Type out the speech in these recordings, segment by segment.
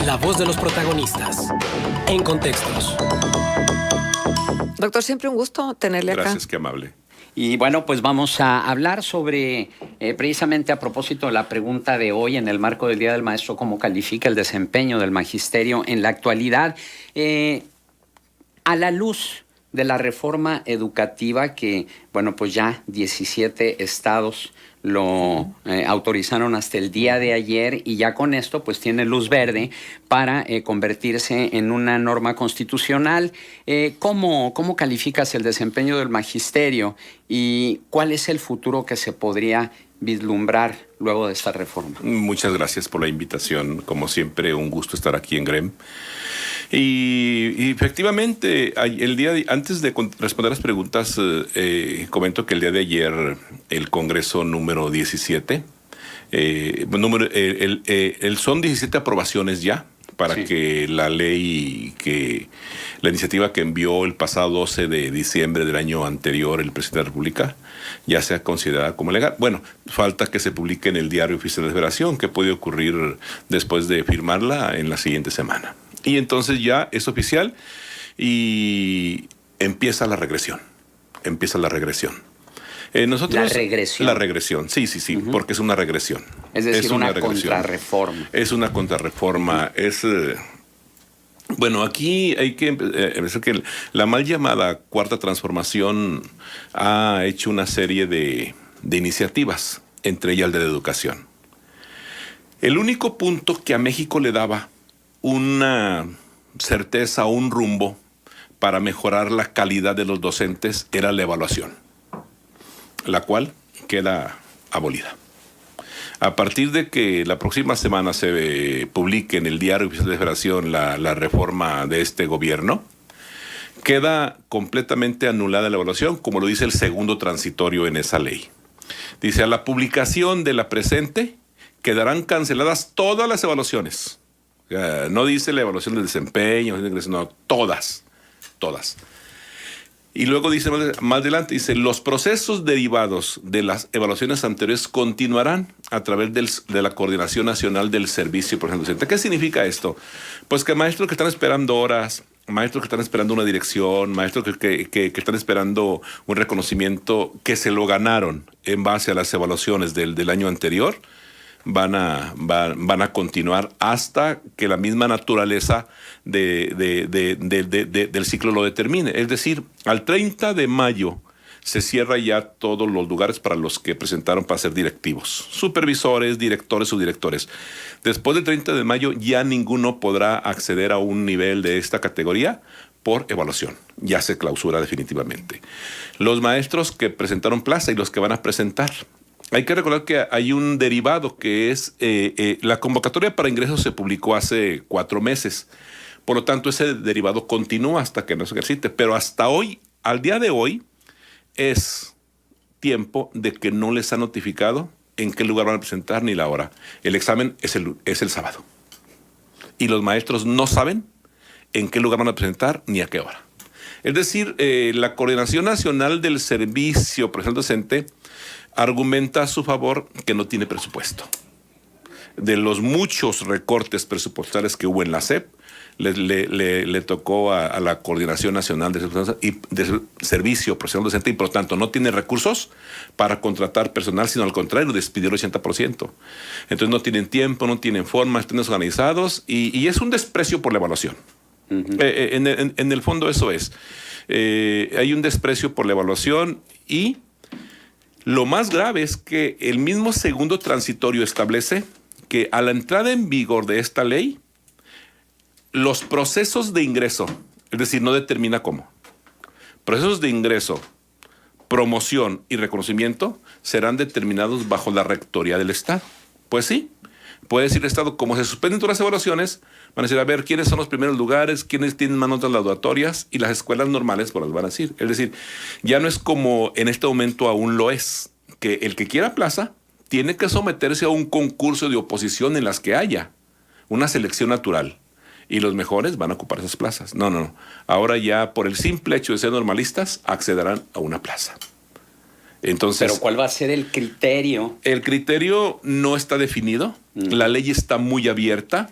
La voz de los protagonistas. En Contextos. Doctor, siempre un gusto tenerle acá. Gracias, qué amable. Y bueno, pues vamos a hablar sobre, precisamente a propósito de la pregunta de hoy, en el marco del Día del Maestro, cómo califica el desempeño del magisterio en la actualidad, a la luz de la reforma educativa que, bueno, pues ya 17 estados lo autorizaron hasta el día de ayer y ya con esto pues tiene luz verde para convertirse en una norma constitucional. ¿Cómo calificas el desempeño del magisterio y cuál es el futuro que se podría vislumbrar luego de esta reforma? Muchas gracias por la invitación. Como siempre, un gusto estar aquí en GREM. Y efectivamente, antes de responder las preguntas, comento que el día de ayer el Congreso número 17, son 17 aprobaciones ya para que la iniciativa que envió el pasado 12 de diciembre del año anterior el presidente de la República ya sea considerada como legal. Bueno, falta que se publique en el Diario Oficial de la Federación, que puede ocurrir después de firmarla en la siguiente semana. Y entonces ya es oficial y empieza la regresión. ¿La regresión? La regresión, sí, porque es una regresión. Es decir, una contrarreforma. Es una contrarreforma. Bueno, aquí hay que pensar que la mal llamada Cuarta Transformación ha hecho una serie de iniciativas, entre ellas el de la educación. El único punto que a México le daba una certeza o un rumbo para mejorar la calidad de los docentes era la evaluación, la cual queda abolida. A partir de que la próxima semana se publique en el Diario Oficial de la Federación la reforma de este gobierno, queda completamente anulada la evaluación, como lo dice el segundo transitorio en esa ley. Dice, a la publicación de la presente quedarán canceladas todas las evaluaciones. No dice la evaluación del desempeño, no, todas. Y luego dice más adelante, dice, los procesos derivados de las evaluaciones anteriores continuarán a través de la Coordinación Nacional del Servicio Profesional Docente. ¿Qué significa esto? Pues que maestros que están esperando horas, maestros que están esperando una dirección, maestros que están esperando un reconocimiento que se lo ganaron en base a las evaluaciones del año anterior, van a continuar hasta que la misma naturaleza del ciclo lo determine. Es decir, al 30 de mayo se cierra ya todos los lugares para los que presentaron para ser directivos, supervisores, directores, subdirectores. Después del 30 de mayo ya ninguno podrá acceder a un nivel de esta categoría por evaluación. Ya se clausura definitivamente. Los maestros que presentaron plaza y los que van a presentar. Hay que recordar que hay un derivado que es la convocatoria para ingresos se publicó hace 4 meses. Por lo tanto, ese derivado continúa hasta que no se ejercite. Pero hasta hoy, al día de hoy, es tiempo de que no les ha notificado en qué lugar van a presentar ni la hora. El examen es el sábado. Y los maestros no saben en qué lugar van a presentar ni a qué hora. Es decir, la Coordinación Nacional del Servicio Profesional Docente argumenta a su favor que no tiene presupuesto. De los muchos recortes presupuestales que hubo en la SEP, le tocó a la Coordinación Nacional de Servicio Profesional Docente y por lo tanto no tiene recursos para contratar personal, sino al contrario, despidió el 80%. Entonces no tienen tiempo, no tienen forma, están desorganizados y es un desprecio por la evaluación. En el fondo eso es. Hay un desprecio por la evaluación y lo más grave es que el mismo segundo transitorio establece que a la entrada en vigor de esta ley, los procesos de ingreso, es decir, no determina cómo, procesos de ingreso, promoción y reconocimiento serán determinados bajo la rectoría del Estado. Pues sí, puede decir el Estado, como se suspenden todas las evaluaciones, van a decir, a ver, ¿quiénes son los primeros lugares? ¿Quiénes tienen más notas laudatorias? Y las escuelas normales pues las van a decir. Es decir, ya no es como en este momento aún lo es, que el que quiera plaza tiene que someterse a un concurso de oposición en las que haya una selección natural. Y los mejores van a ocupar esas plazas. No. Ahora ya por el simple hecho de ser normalistas accederán a una plaza. Entonces, ¿pero cuál va a ser el criterio? El criterio no está definido. La ley está muy abierta.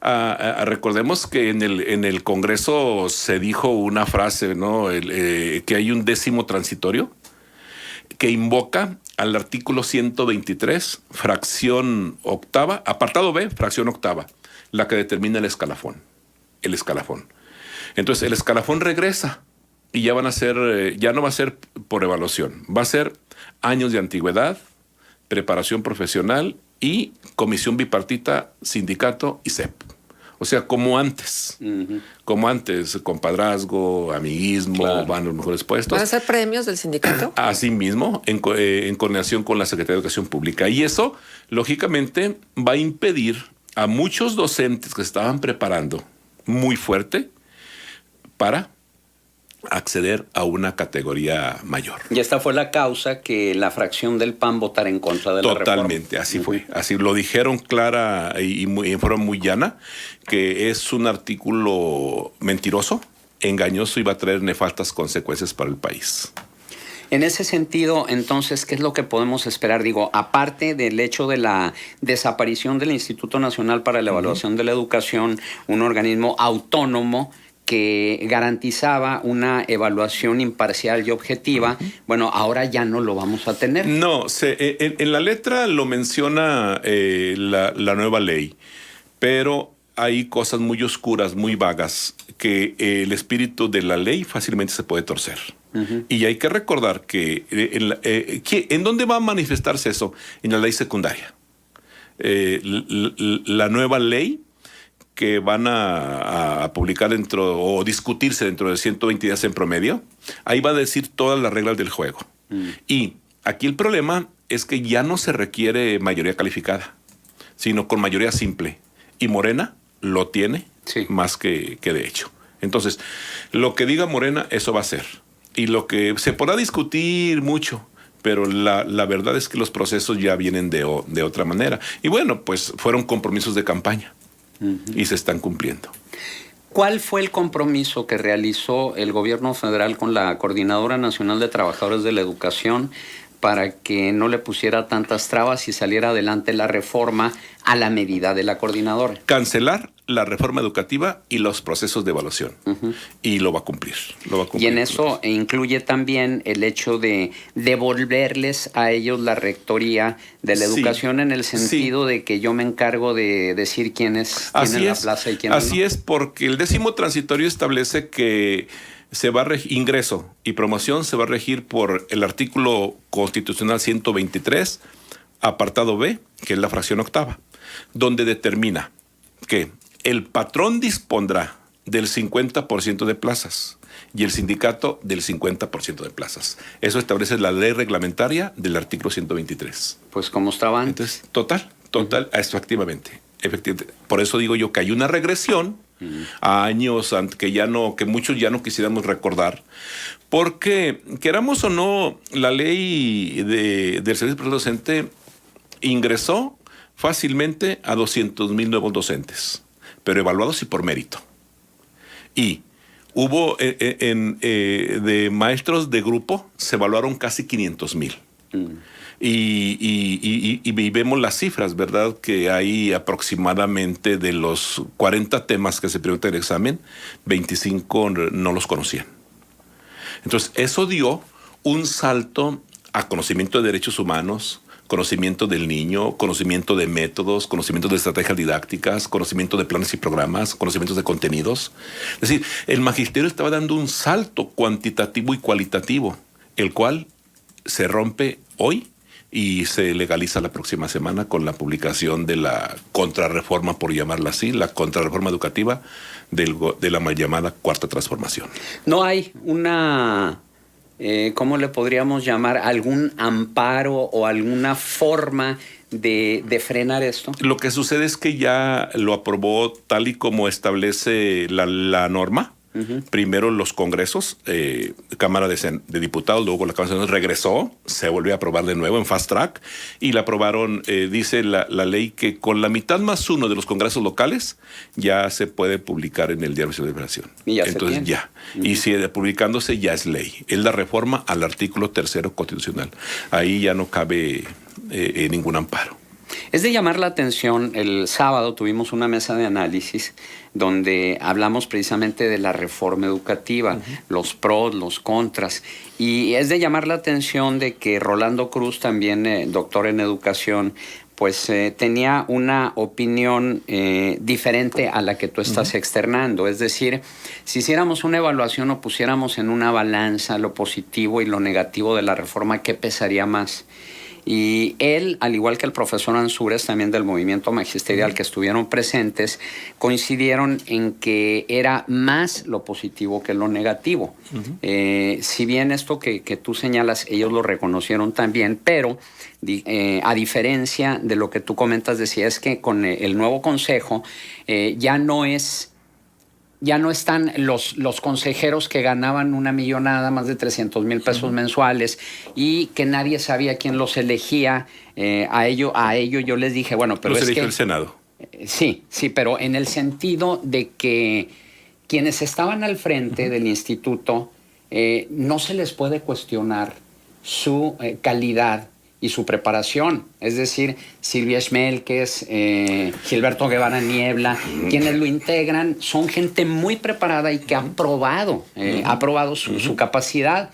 Recordemos que en el Congreso se dijo una frase, ¿no? Que hay un 10º transitorio que invoca al artículo 123, fracción octava, apartado B, fracción octava, la que determina el escalafón. Entonces, el escalafón regresa y ya no va a ser por evaluación, va a ser años de antigüedad, preparación profesional y comisión bipartita, sindicato y CEP. O sea, como antes, compadrazgo, amiguismo, claro. van los mejores puestos. ¿Van a ser premios del sindicato? Así mismo, en coordinación con la Secretaría de Educación Pública. Y eso, lógicamente, va a impedir a muchos docentes que se estaban preparando muy fuerte para acceder a una categoría mayor. Y esta fue la causa que la fracción del PAN votara en contra de la reforma. Totalmente, así fue. Así lo dijeron clara y en forma muy llana, que es un artículo mentiroso, engañoso y va a traer nefastas consecuencias para el país. En ese sentido, entonces, ¿qué es lo que podemos esperar? Digo, aparte del hecho de la desaparición del Instituto Nacional para la Evaluación de la Educación, un organismo autónomo que garantizaba una evaluación imparcial y objetiva, bueno, ahora ya no lo vamos a tener. No, en la letra lo menciona la nueva ley, pero hay cosas muy oscuras, muy vagas, que el espíritu de la ley fácilmente se puede torcer. Y hay que recordar que ¿en dónde va a manifestarse eso? En la ley secundaria. La nueva ley que van a publicar o discutirse dentro de 120 días en promedio, ahí va a decir todas las reglas del juego. Y aquí el problema es que ya no se requiere mayoría calificada, sino con mayoría simple. Y Morena lo tiene más que de hecho. Entonces, lo que diga Morena, eso va a ser. Y lo que se podrá discutir mucho, pero la verdad es que los procesos ya vienen de otra manera. Y bueno, pues fueron compromisos de campaña. Y se están cumpliendo. ¿Cuál fue el compromiso que realizó el gobierno federal con la Coordinadora Nacional de Trabajadores de la Educación para que no le pusiera tantas trabas y saliera adelante la reforma a la medida de la coordinadora? Cancelar la reforma educativa y los procesos de evaluación. Y lo va a cumplir. Y en eso incluye también el hecho de devolverles a ellos la rectoría de la educación, en el sentido de que yo me encargo de decir quiénes tienen la plaza y quiénes no. Así es, porque el 10º transitorio establece que ingreso y promoción se va a regir por el artículo constitucional 123, apartado B, que es la fracción octava, donde determina que el patrón dispondrá del 50% de plazas y el sindicato del 50% de plazas. Eso establece la ley reglamentaria del artículo 123. Pues como estaba antes. Entonces, total, efectivamente. Por eso digo yo que hay una regresión a años que muchos ya no quisiéramos recordar, porque queramos o no, la ley del servicio profesional docente ingresó fácilmente a 200,000 nuevos docentes, pero evaluados y por mérito. Y hubo de maestros de grupo, se evaluaron casi 500,000. Y vemos las cifras, ¿verdad? Que hay aproximadamente de los 40 temas que se preguntan en el examen, 25 no los conocían. Entonces, eso dio un salto a conocimiento de derechos humanos, conocimiento del niño, conocimiento de métodos, conocimiento de estrategias didácticas, conocimiento de planes y programas, conocimientos de contenidos. Es decir, el magisterio estaba dando un salto cuantitativo y cualitativo, el cual se rompe hoy y se legaliza la próxima semana con la publicación de la contrarreforma, por llamarla así, la contrarreforma educativa de la mal llamada Cuarta Transformación. No hay una... ¿cómo le podríamos llamar? ¿Algún amparo o alguna forma de frenar esto? Lo que sucede es que ya lo aprobó tal y como establece la norma. Primero los congresos, Cámara de Diputados, luego la Cámara de Senadores regresó, se volvió a aprobar de nuevo en fast track y la aprobaron, dice la ley que con la mitad más uno de los congresos locales ya se puede publicar en el Diario Oficial de la Federación. Entonces ya. Y si publicándose ya es ley. Es la reforma al artículo 3º constitucional. Ahí ya no cabe ningún amparo. Es de llamar la atención. El sábado tuvimos una mesa de análisis donde hablamos precisamente de la reforma educativa, los pros, los contras. Y es de llamar la atención de que Rolando Cruz, también doctor en educación, pues tenía una opinión diferente a la que tú estás externando. Es decir, si hiciéramos una evaluación o pusiéramos en una balanza lo positivo y lo negativo de la reforma, ¿qué pesaría más? Y él, al igual que el profesor Ansúrez, también del movimiento magisterial, que estuvieron presentes, coincidieron en que era más lo positivo que lo negativo. Si bien esto que tú señalas, ellos lo reconocieron también, pero a diferencia de lo que tú comentas, decía, es que con el nuevo consejo ya no están los consejeros que ganaban una millonada, más de 300,000 pesos mensuales, y que nadie sabía quién los elegía. A ello yo les dije, bueno, pero los es eligió que el Senado. Sí, pero en el sentido de que quienes estaban al frente del instituto no se les puede cuestionar su calidad y su preparación. Es decir, Silvia Schmelkes, Gilberto Guevara Niebla, quienes lo integran, son gente muy preparada y que ha probado su capacidad,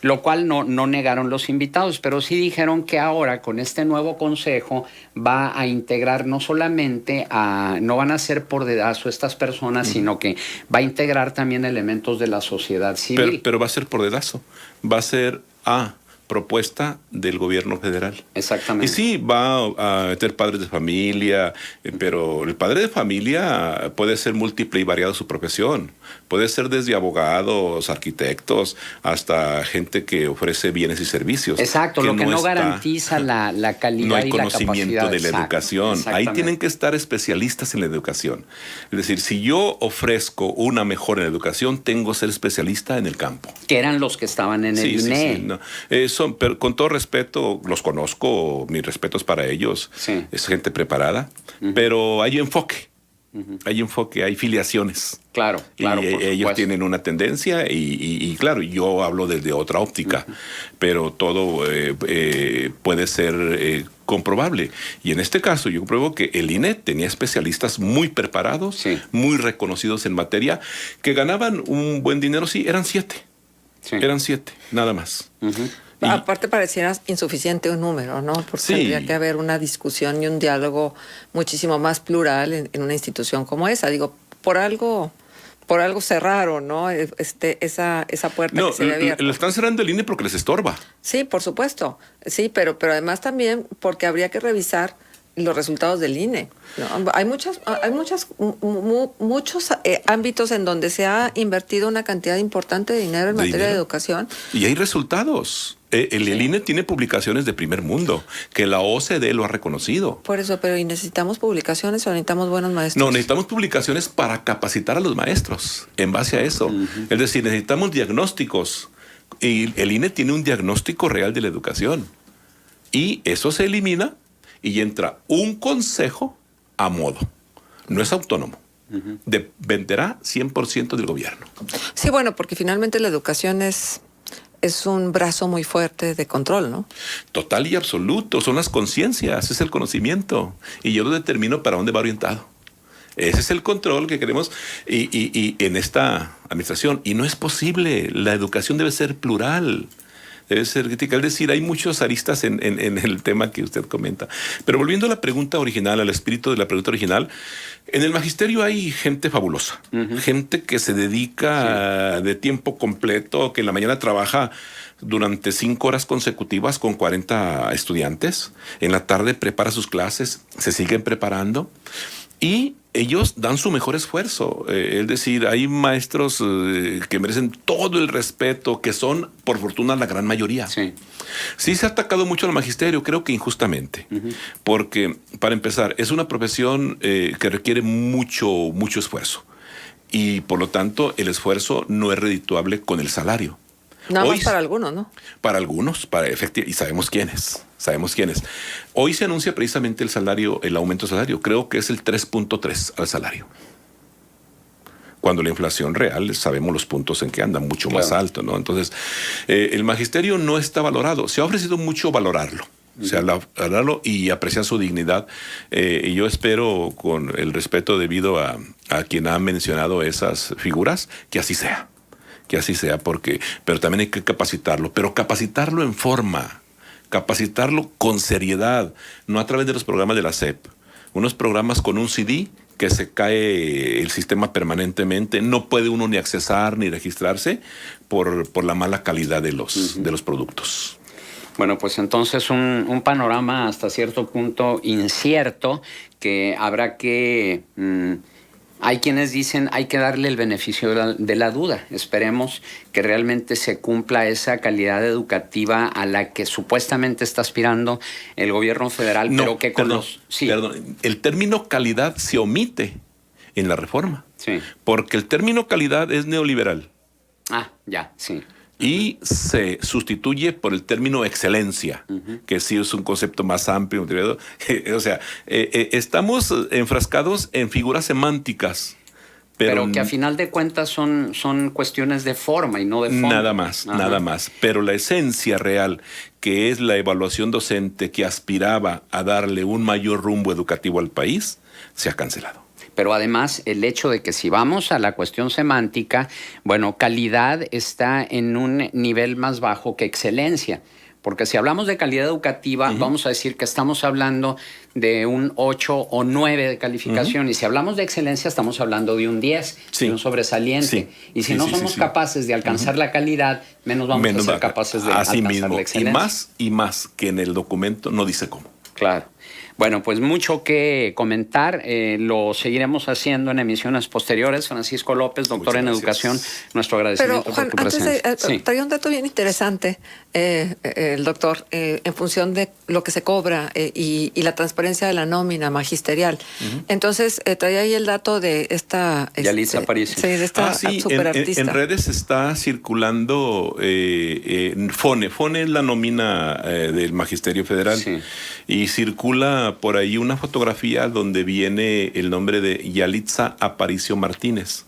lo cual no negaron los invitados, pero sí dijeron que ahora con este nuevo consejo va a integrar no solamente no van a ser por dedazo estas personas, sino que va a integrar también elementos de la sociedad civil. Pero va a ser por dedazo, va a ser propuesta del gobierno federal. Exactamente. Y sí, va a meter padres de familia, pero el padre de familia puede ser múltiple y variado su profesión. Puede ser desde abogados, arquitectos, hasta gente que ofrece bienes y servicios. Exacto, lo que no garantiza la calidad no hay y la conocimiento capacidad de la educación. Ahí tienen que estar especialistas en la educación. Es decir, si yo ofrezco una mejora en la educación, tengo que ser especialista en el campo. Que eran los que estaban en el INE. Sí, no. Pero con todo respeto, los conozco, mis respetos para ellos. Sí. Es gente preparada, pero hay enfoque. Hay enfoque, hay filiaciones. Claro. Y ellos tienen una tendencia y claro, yo hablo desde otra óptica, pero todo puede ser comprobable. Y en este caso yo compruebo que el INE tenía especialistas muy preparados, muy reconocidos en materia, que ganaban un buen dinero. Sí, eran 7. Eran 7, nada más. Aparte pareciera insuficiente un número, ¿no? Porque tendría que haber una discusión y un diálogo muchísimo más plural en una institución como esa. Digo, por algo cerraron, ¿no? Esa puerta que se había abierto. Lo están cerrando el INE porque les estorba. Sí, por supuesto. Sí, pero además también porque habría que revisar los resultados del INE, ¿no? Hay muchos ámbitos en donde se ha invertido una cantidad importante de dinero en materia de educación. Y hay resultados. El INE tiene publicaciones de primer mundo, que la OCDE lo ha reconocido. Por eso, pero ¿y necesitamos publicaciones o necesitamos buenos maestros? No, necesitamos publicaciones para capacitar a los maestros en base a eso. Es decir, necesitamos diagnósticos. Y el INE tiene un diagnóstico real de la educación. Y eso se elimina y entra un consejo a modo. No es autónomo. Dependerá 100% del gobierno. Sí, bueno, porque finalmente la educación es un brazo muy fuerte de control, ¿no? Total y absoluto. Son las conciencias, es el conocimiento. Y yo lo determino para dónde va orientado. Ese es el control que queremos y en esta administración. Y no es posible. La educación debe ser plural. Debe ser crítica. Es decir, hay muchos aristas en el tema que usted comenta. Pero volviendo a la pregunta original, al espíritu de la pregunta original, en el magisterio hay gente fabulosa. Gente que se dedica de tiempo completo, que en la mañana trabaja durante 5 horas consecutivas con 40 estudiantes. En la tarde prepara sus clases, se siguen preparando. Y ellos dan su mejor esfuerzo. Es decir, hay maestros que merecen todo el respeto, que son, por fortuna, la gran mayoría. Sí se ha atacado mucho al magisterio, creo que injustamente. Porque, para empezar, es una profesión que requiere mucho esfuerzo. Y, por lo tanto, el esfuerzo no es redituable con el salario. Nada más para algunos, ¿no? Para algunos, y sabemos quiénes. Hoy se anuncia precisamente el aumento de salario. Creo que es el 3.3 al salario. Cuando la inflación real, sabemos los puntos en que anda, mucho más alto, ¿no? Entonces, el magisterio no está valorado. Se ha ofrecido mucho valorarlo. O sea, hablarlo y apreciar su dignidad. Y yo espero, con el respeto debido a quien ha mencionado esas figuras, que así sea. Que así sea, pero también hay que capacitarlo. Pero capacitarlo en forma, capacitarlo con seriedad, no a través de los programas de la SEP. Unos programas con un CD que se cae el sistema permanentemente, no puede uno ni accesar ni registrarse por la mala calidad de los productos. Bueno, pues entonces un panorama hasta cierto punto incierto que habrá que... hay quienes dicen hay que darle el beneficio de la duda. Esperemos que realmente se cumpla esa calidad educativa a la que supuestamente está aspirando el gobierno federal, pero que con Perdón, el término calidad se omite en la reforma. Sí. Porque el término calidad es neoliberal. Ah, ya, sí. Y se sustituye por el término excelencia, que sí es un concepto más amplio. O sea, estamos enfrascados en figuras semánticas. Pero que a final de cuentas son cuestiones de forma y no de fondo. Nada más, nada más. Pero la esencia real, que es la evaluación docente que aspiraba a darle un mayor rumbo educativo al país, se ha cancelado. Pero además el hecho de que si vamos a la cuestión semántica, bueno, calidad está en un nivel más bajo que excelencia. Porque si hablamos de calidad educativa, vamos a decir que estamos hablando de un 8 o 9 de calificación. Y si hablamos de excelencia, estamos hablando de un 10, de un sobresaliente. Sí. Y si no somos capaces de alcanzar la calidad, menos vamos a ser capaces de alcanzar la excelencia. Y más que en el documento no dice cómo. Claro. Bueno, pues mucho que comentar. Lo seguiremos haciendo en emisiones posteriores. Francisco López, doctor en educación, nuestro agradecimiento. Pero, Juan, por tu presencia. traía un dato bien interesante, el doctor, en función de lo que se cobra y la transparencia de la nómina magisterial. Entonces, traía ahí el dato de esta... Yalitza Aparicio. Sí, de esta superartista. En redes está circulando FONE. FONE es la nómina del Magisterio Federal. Sí. Y circula por ahí una fotografía donde viene el nombre de Yalitza Aparicio Martínez,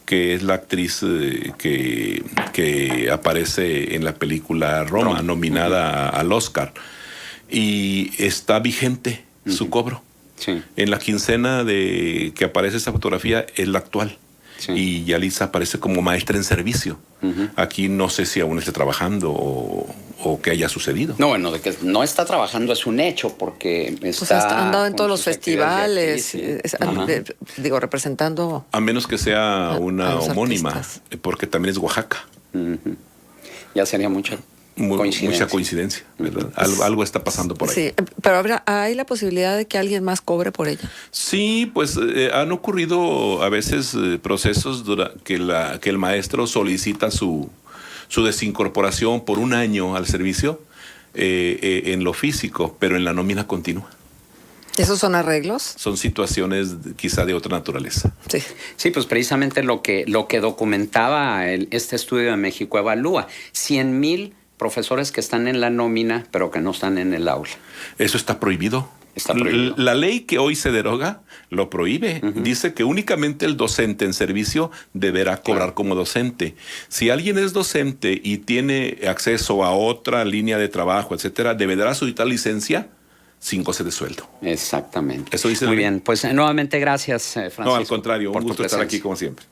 que es la actriz que aparece en la película Roma, nominada al Oscar. Y está vigente su cobro. Sí. En la quincena que aparece esa fotografía es la actual. Sí. Y Yalitza aparece como maestra en servicio. Aquí no sé si aún esté trabajando o qué haya sucedido. No, bueno, de que no está trabajando es un hecho, porque pues ha andado en todos los festivales, representando... A menos que sea una homónima, artistas. Porque también es Oaxaca. Ya sería mucha coincidencia, ¿verdad? Algo está pasando por ahí. Sí, pero ¿hay la posibilidad de que alguien más cobre por ella? Sí, pues han ocurrido a veces procesos que el maestro solicita su desincorporación por un año al servicio en lo físico, pero en la nómina continua. ¿Esos son arreglos? Son situaciones quizá de otra naturaleza. Sí. Sí, pues precisamente lo que documentaba este estudio de México Evalúa. 100,000 profesores que están en la nómina, pero que no están en el aula. Eso está prohibido. Está prohibido. La ley que hoy se deroga lo prohíbe. Dice que únicamente el docente en servicio deberá cobrar como docente. Si alguien es docente y tiene acceso a otra línea de trabajo, etcétera, deberá solicitar licencia sin goce de sueldo. Exactamente. Eso dice Muy bien. Pues nuevamente gracias, Francisco. No, al contrario, un gusto estar aquí como siempre.